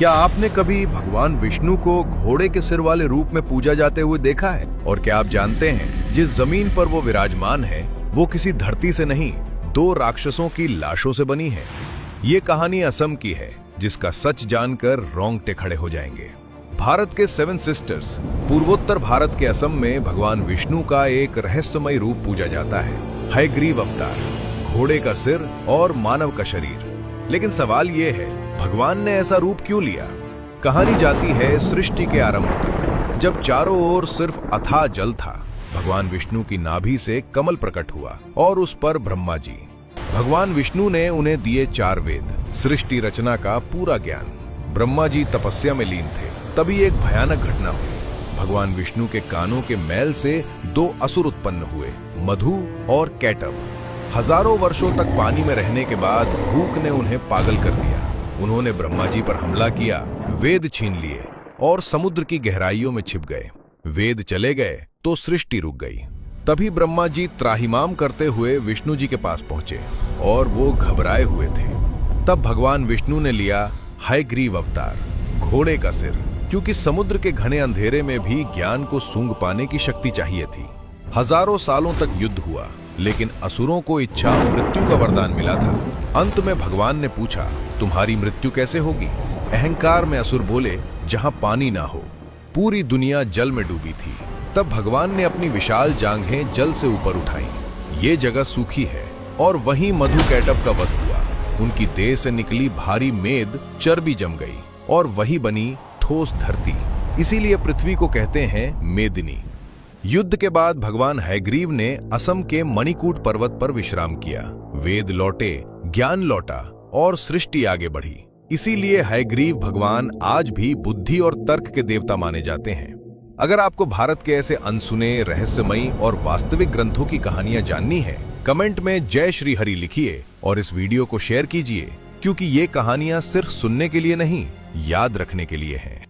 क्या आपने कभी भगवान विष्णु को घोड़े के सिर वाले रूप में पूजा जाते हुए देखा है? और क्या आप जानते हैं जिस जमीन पर वो विराजमान है वो किसी धरती से नहीं, 2 राक्षसों की लाशों से बनी है। ये कहानी असम की है जिसका सच जानकर रोंगटे खड़े हो जाएंगे। भारत के 7 सिस्टर्स पूर्वोत्तर भारत के असम में भगवान विष्णु का एक रहस्यमय रूप पूजा जाता है, हयग्रीव अवतार, घोड़े का सिर और मानव का शरीर। लेकिन सवाल ये है, भगवान ने ऐसा रूप क्यों लिया? कहानी जाती है सृष्टि के आरंभ तक, जब चारों ओर सिर्फ अथाह जल था। भगवान विष्णु की नाभि से कमल प्रकट हुआ और उस पर ब्रह्मा जी। भगवान विष्णु ने उन्हें दिए 4 वेद, सृष्टि रचना का पूरा ज्ञान। ब्रह्मा जी तपस्या में लीन थे, तभी एक भयानक घटना हुई। भगवान विष्णु के कानों के मैल से 2 असुर उत्पन्न हुए, मधु और कैटब। हजारों वर्षों तक पानी में रहने के बाद भूख ने उन्हें पागल कर दिया। उन्होंने ब्रह्मा जी पर हमला किया, वेद छीन लिए और समुद्र की गहराइयों में छिप गए। वेद चले गए तो सृष्टि रुक गई। तभी ब्रह्मा जी त्राहिमाम करते हुए विष्णु जी के पास पहुंचे और वो घबराए हुए थे। तब भगवान विष्णु ने लिया हयग्रीव अवतार, घोड़े का सिर, क्योंकि समुद्र के घने अंधेरे में भी ज्ञान को सूंघ पाने की शक्ति चाहिए थी। हजारों सालों तक युद्ध हुआ, लेकिन असुरों को इच्छा मृत्यु का वरदान मिला था। अंत में भगवान ने पूछा, तुम्हारी मृत्यु कैसे होगी? अहंकार में असुर बोले, जहां पानी ना हो। पूरी दुनिया जल में डूबी थी। तब भगवान ने अपनी विशाल जांघें जल से ऊपर उठाई। ये जगह सूखी है और वहीं मधु कैटब का वध हुआ। उनकी देह से निकली भारी मेद चर्बी जम गई और वही बनी ठोस धरती। इसीलिए पृथ्वी को कहते हैं मेदिनी। युद्ध के बाद भगवान हयग्रीव ने असम के मणिकूट पर्वत पर विश्राम किया। वेद लौटे, ज्ञान लौटा और सृष्टि आगे बढ़ी। इसीलिए हयग्रीव भगवान आज भी बुद्धि और तर्क के देवता माने जाते हैं। अगर आपको भारत के ऐसे अनसुने, रहस्यमयी और वास्तविक ग्रंथों की कहानियां जाननी है, कमेंट में जय श्री हरि लिखिए और इस वीडियो को शेयर कीजिए, क्योंकि ये कहानियां सिर्फ सुनने के लिए नहीं, याद रखने के लिए हैं।